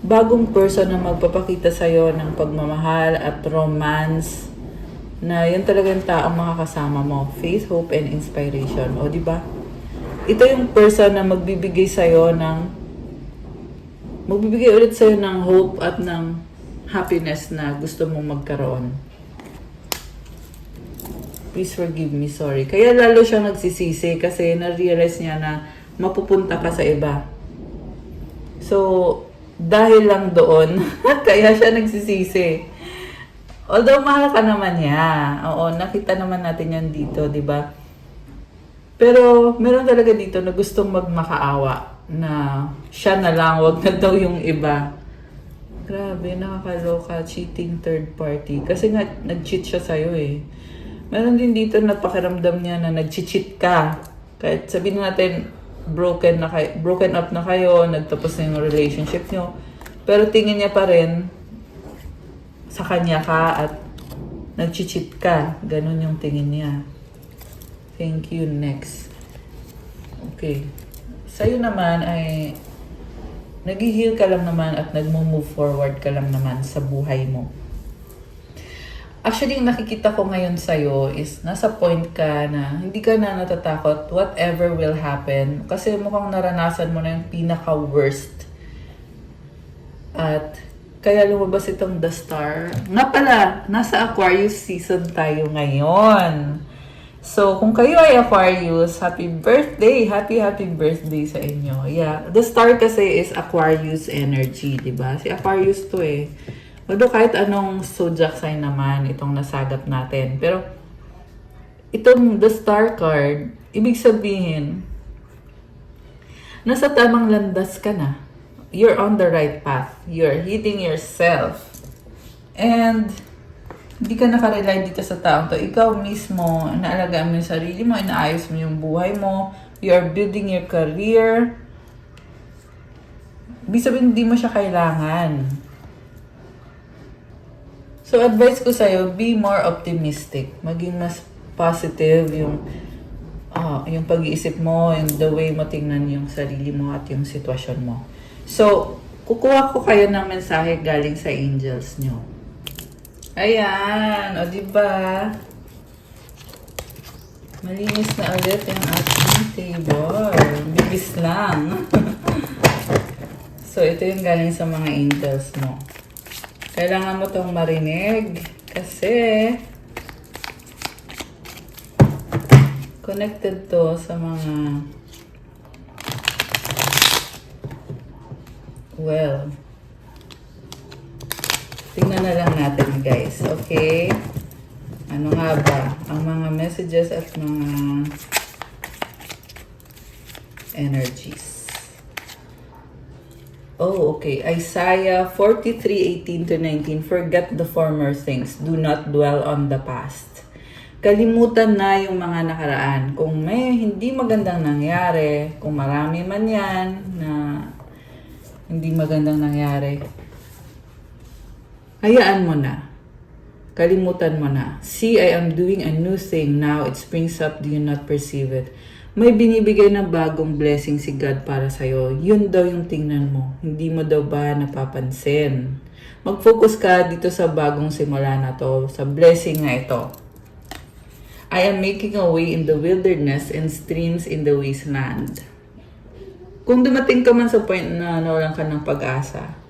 bagong person na magpapakita sa'yo ng pagmamahal at romance na yun talaga yung taong makakasama mo. Faith, hope, and inspiration. O, di ba? Ito yung person na magbibigay ulit sa'yo ng hope at ng happiness na gusto mong magkaroon. Please forgive me, sorry. Kaya lalo siya nagsisisi kasi na-realize niya na mapupunta ka sa iba. So, dahil lang doon, kaya siya nagsisisi. Although mahal ka naman niya. Oo, nakita naman natin yan dito, di ba? Pero meron talaga dito na gustong magmakaawa na siya na lang, wag na daw yung iba. Grabe, nakakaloka, cheating third party. Kasi nga, nag-cheat siya sa'yo eh. Meron din dito na pakiramdam niya na nag-cheat ka. Kahit sabihin natin, broken up na kayo, nagtapos na yung relationship nyo. Pero tingin niya pa rin sa kanya ka at nag-cheat ka. Ganon yung tingin niya. Thank you. Next. Okay. Sa'yo naman ay nag-heal ka lang naman at nag-move forward ka lang naman sa buhay mo. Actually, yung nakikita ko ngayon sa'yo is nasa point ka na hindi ka na natatakot whatever will happen kasi mukhang naranasan mo na yung pinaka-worst. At kaya lumabas itong The Star. Nga pala, nasa Aquarius season tayo ngayon. So, kung kayo ay Aquarius, happy birthday! Happy birthday sa inyo. Yeah, The Star kasi is Aquarius energy, di ba? Si Aquarius to eh. Although kahit anong zodiac sign naman itong nasagap natin. Pero, itong The Star card, ibig sabihin, nasa tamang landas ka na. You're on the right path. You're hitting yourself. And, hindi ka nakarely dito sa taong to. Ikaw mismo, naalagaan mo yung sarili mo, inaayos mo yung buhay mo, you are building your career. Ibig sabihin, hindi mo siya kailangan. So, advice ko sa'yo, be more optimistic. Maging mas positive yung pag-iisip mo, yung the way mo tingnan yung sarili mo at yung sitwasyon mo. So, kukuha ko kayo ng mensahe galing sa angels nyo. Ayan, o diba? Malinis na ulit yung ating table. Bibis lang. So, ito yung galing sa mga angels mo. Kailangan mo tong marinig kasi connected to sa mga tingnan na lang natin guys, okay? Ano nga ba ang mga messages at mga energies? Oh, okay. Isaiah 43:18-19. Forget the former things. Do not dwell on the past. Kalimutan na yung mga nakaraan. Kung may hindi magandang nangyari, kung marami man yan na hindi magandang nangyari, hayaan mo na. Kalimutan mo na. See, I am doing a new thing now. It springs up. Do you not perceive it? May binibigay ng bagong blessing si God para sa'yo. Yun daw yung tingnan mo. Hindi mo daw ba napapansin? Mag-focus ka dito sa bagong simula na to. Sa blessing na ito. I am making a way in the wilderness and streams in the wasteland. Kung dumating ka man sa point na nawalan ka ng pag-asa,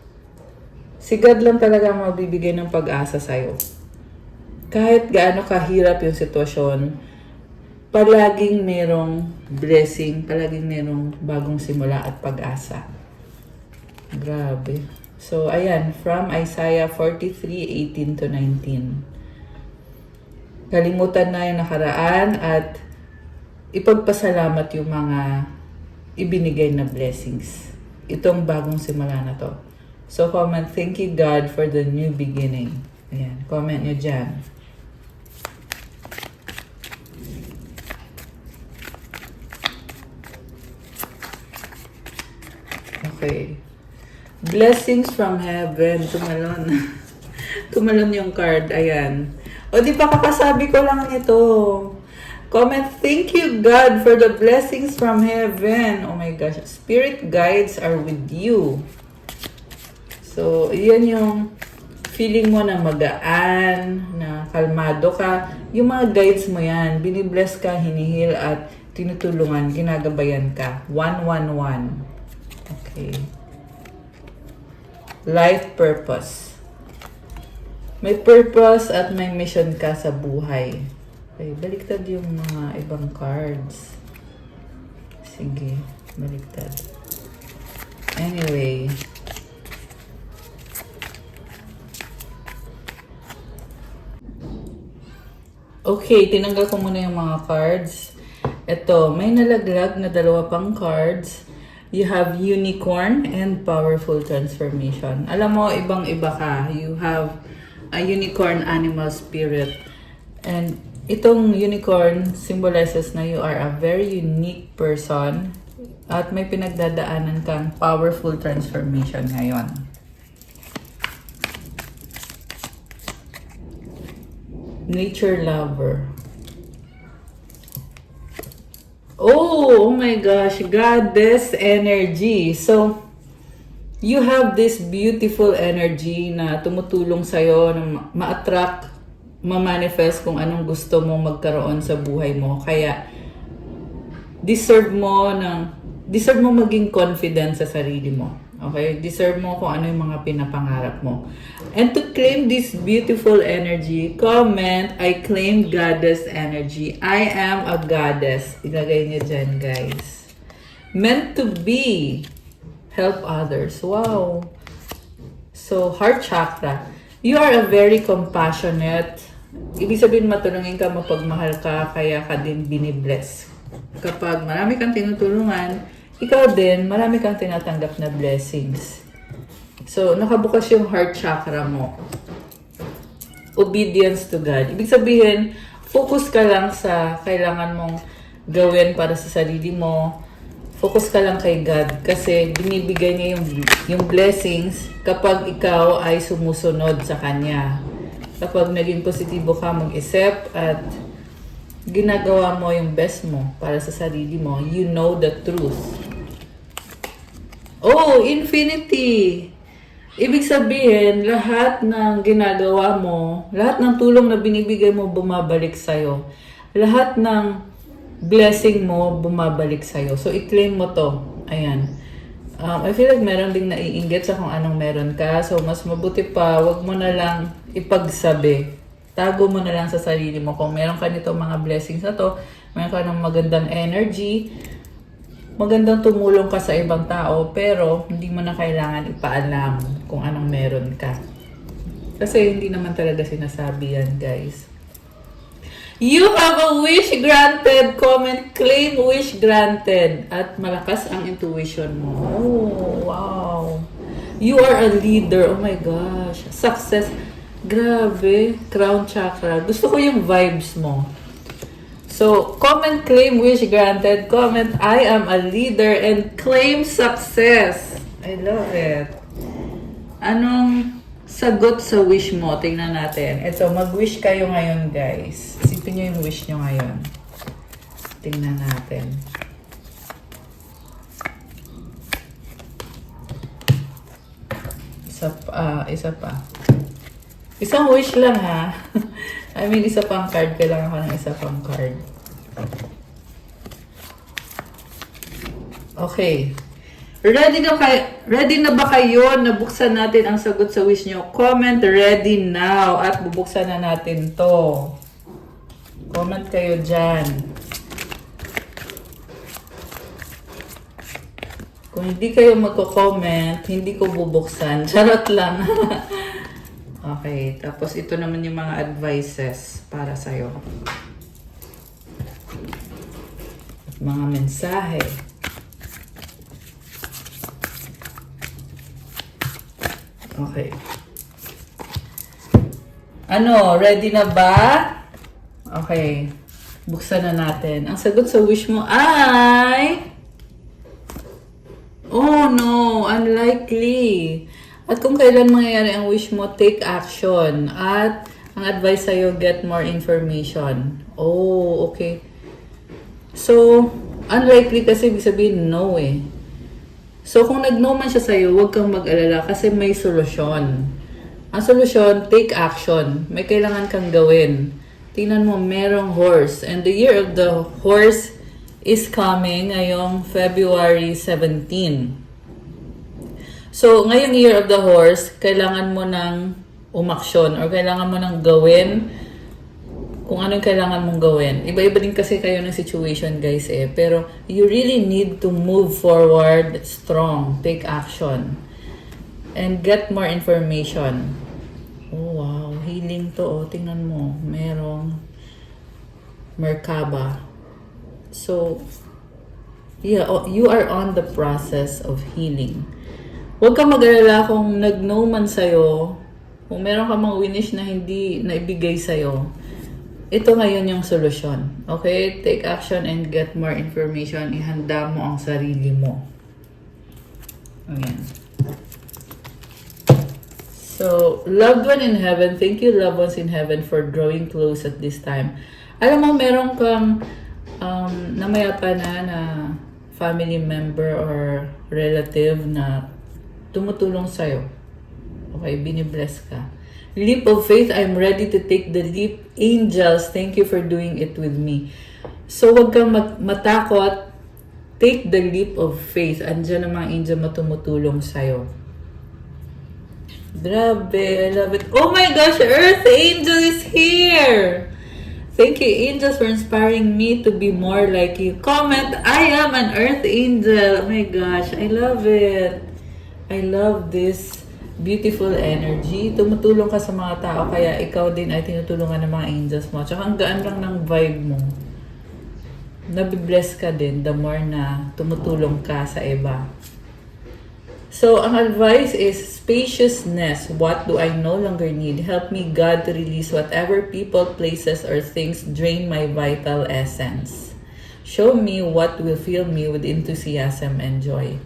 si God lang talaga mabibigay ng pag-asa sa'yo. Kahit gaano kahirap yung sitwasyon, palaging merong blessing, palaging merong bagong simula at pag-asa. Grabe. So, ayan, from Isaiah 43:18-19. Kalimutan na yung nakaraan at ipagpasalamat yung mga ibinigay na blessings. Itong bagong simula na to. So, comment, thank you God for the new beginning. Ayan, comment nyo dyan. Okay. Blessings from heaven. Tumalon. Tumalon yung card. Ayan. O di ba kakasabi ko lang ito. Comment, thank you God for the blessings from heaven. Oh my gosh. Spirit guides are with you. So, yan yung feeling mo na magaan, na kalmado ka. Yung mga guides mo yan. Binibless ka, hinihil at tinutulungan, ginagabayan ka. 111. Okay. Life purpose. May purpose at may mission ka sa buhay. Okay, baliktad yung mga ibang cards. Sige, baliktad. Anyway. Okay, tinanggal ko muna yung mga cards. Ito, may nalaglag na dalawa pang cards. You have unicorn and powerful transformation. Alam mo, ibang-iba ka. You have a unicorn animal spirit. And itong unicorn symbolizes na you are a very unique person at may pinagdadaanan kang powerful transformation ngayon. Nature lover. Oh my gosh, goddess energy. So, you have this beautiful energy na tumutulong sa'yo na ma-attract, ma-manifest kung anong gusto mo magkaroon sa buhay mo. Kaya, deserve mo maging confident sa sarili mo. Okay? Deserve mo kung ano yung mga pinapangarap mo. And to claim this beautiful energy, comment, I claim goddess energy. I am a goddess. Ilagay niyo dyan, guys. Meant to be. Help others. Wow. So, heart chakra. You are a very compassionate. Ibig sabihin matulungin ka, mapagmahal ka, kaya ka din binibless. Kapag marami kang tinutulungan, ikaw din, marami kang tinatanggap na blessings. So, nakabukas yung heart chakra mo. Obedience to God. Ibig sabihin, focus ka lang sa kailangan mong gawin para sa sarili mo. Focus ka lang kay God kasi binibigay niya yung blessings kapag ikaw ay sumusunod sa Kanya. Kapag naging positibo ka mag-isip at ginagawa mo yung best mo para sa sarili mo, you know the truth. Oh, infinity! Ibig sabihin, lahat ng ginagawa mo, lahat ng tulong na binibigay mo, bumabalik sa'yo. Lahat ng blessing mo, bumabalik sa'yo. So, i-claim mo to. Ayan. I feel like meron ding naiinggit sa kung anong meron ka. So, mas mabuti pa, wag mo na lang ipagsabi. Tago mo na lang sa sarili mo. Kung meron ka nito mga blessings na to, meron ka ng magandang energy, magandang tumulong ka sa ibang tao, pero hindi mo na kailangan ipaalam kung anong meron ka. Kasi hindi naman talaga sinasabi yan, guys. You have a wish granted. Comment, claim wish granted. At malakas ang intuition mo. Oh, wow. You are a leader. Oh my gosh. Success. Grabe. Crown chakra. Gusto ko yung vibes mo. So, comment, claim, wish granted. Comment, I am a leader. And claim success. I love it. Anong sagot sa wish mo? Tingnan natin. Ito, mag-wish kayo ngayon, guys. Isipin nyo yung wish nyo ngayon. Tingnan natin. Isa pa. Isang wish lang, ha? I mean, isa pang card. Kailangan ko ng isa pang card. Okay. Ready na ba kayo na buksan natin ang sagot sa wish nyo? Comment ready now at bubuksan na natin to. Comment kayo dyan. Kung hindi kayo magko-comment, hindi ko bubuksan. Charot lang. Okay, tapos ito naman yung mga advices para sa'yo. Mga mensahe. Okay. Ano, ready na ba? Okay. Buksan na natin. Ang sagot sa wish mo ay... Oh no, unlikely. At kung kailan mangyayari ang wish mo, take action. At ang advice sa'yo, get more information. Oh, okay. So, unlikely kasi ibig sabihin no eh. So, kung nag-no man siya sa'yo, huwag kang mag-alala kasi may solusyon. Ang solusyon, take action. May kailangan kang gawin. Tingnan mo, merong horse. And the year of the horse is coming ngayong February 17. So, ngayong year of the horse, kailangan mo ng umaksyon or kailangan mo ng gawin kung anong kailangan mong gawin. Iba-iba din kasi kayo ng situation, guys eh. Pero, you really need to move forward strong. Take action. And get more information. Oh, wow. Healing to, oh. Tingnan mo. Merong Merkaba. So, yeah, you are on the process of healing. Huwag kang mag-alala kung nag-no man sa'yo, kung meron ka mga winish na hindi naibigay sa'yo, ito ngayon yung solusyon. Okay? Take action and get more information. Ihanda mo ang sarili mo. Ayan. So, loved one in heaven, thank you loved ones in heaven for drawing close at this time. Alam mo, meron kang namayapa na family member or relative na tumutulong sa'yo. Okay, binibless ka. Leap of faith, I'm ready to take the leap. Angels, thank you for doing it with me. So, wag kang matakot. Take the leap of faith. Andiyan ang mga angel mo tumutulong sa'yo. Grabe, I love it. Oh my gosh, Earth Angel is here! Thank you, angels, for inspiring me to be more like you. Comment, I am an Earth Angel. Oh my gosh, I love it. I love this beautiful energy. Tumutulong ka sa mga tao, kaya ikaw din ay tinutulungan ng mga angels mo. Tsaka ang gaan lang ng vibe mo. Nabibless ka din the more na tumutulong ka sa iba. So, ang advice is spaciousness. What do I no longer need? Help me, God, to release whatever people, places, or things drain my vital essence. Show me what will fill me with enthusiasm and joy.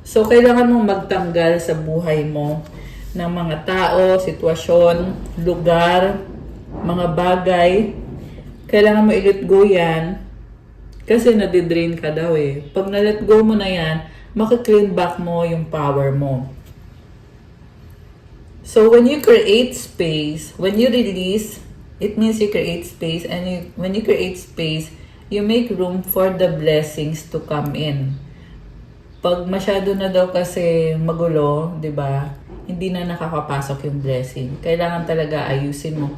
So, kailangan mong magtanggal sa buhay mo ng mga tao, sitwasyon, lugar, mga bagay. Kailangan mo i-let go yan kasi nadidrain ka daw eh. Pag na-let go mo na yan, maka-clean back mo yung power mo. So, when you create space, when you release, it means you create space. And when you create space, you make room for the blessings to come in. Pag masyado na daw kasi magulo, 'di ba? Hindi na nakakapasok yung blessing. Kailangan talaga ayusin mo.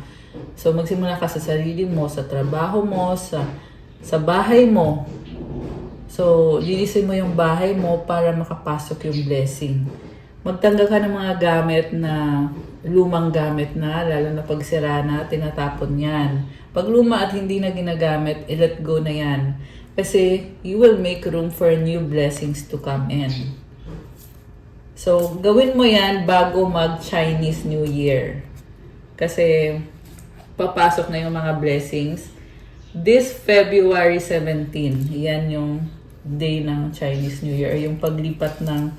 So magsimula ka sa sarili mo, sa trabaho mo, sa bahay mo. So linisin mo yung bahay mo para makapasok yung blessing. Magtanggal ka ng mga gamit na lumang gamit na, lalo na pag sira na, tinatapon yan. Pag luma at hindi na ginagamit, i-let go na yan. Kasi you will make room for new blessings to come in. So, gawin mo yan bago mag-Chinese New Year. Kasi papasok na yung mga blessings. This February 17, yan yung day ng Chinese New Year. Yung paglipat ng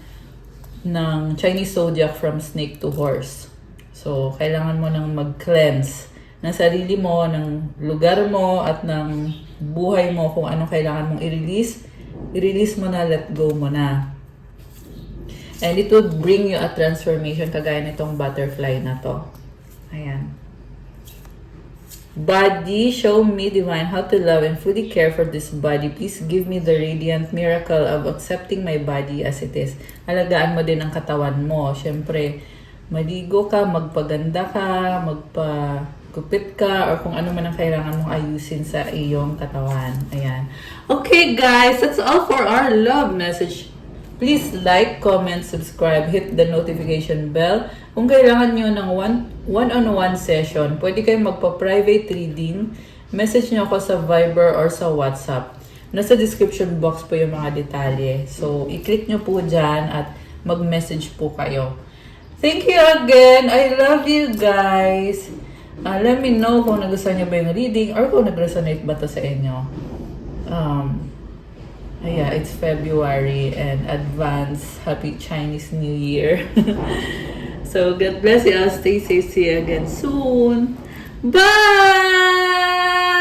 Chinese zodiac from snake to horse. So, kailangan mo nang mag-cleanse ng sarili mo, ng lugar mo, at ng buhay mo kung anong kailangan mong i-release. I-release mo na, let go mo na. And it will bring you a transformation kagaya nitong butterfly na to. Ayan. Body, show me divine how to love and fully care for this body. Please give me the radiant miracle of accepting my body as it is. Alagaan mo din ang katawan mo. Siyempre, maligo ka, magpaganda ka, magpagupit ka, or kung ano man ang kailangan mong ayusin sa iyong katawan. Ayan. Okay guys, that's all for our love message. Please like, comment, subscribe, hit the notification bell. Kung kailangan nyo ng one-on-one session, pwede kayong magpa-private reading. Message nyo ako sa Viber or sa WhatsApp. Nasa description box po yung mga detalye. So, i-click nyo po dyan at mag-message po kayo. Thank you again. I love you guys. Let me know kung nagustuhan nyo ba yung reading or kung nag-resonate ba to sa inyo. Yeah, it's February and advance Happy Chinese New Year. So, God bless you all. Stay safe. See you again soon. Bye!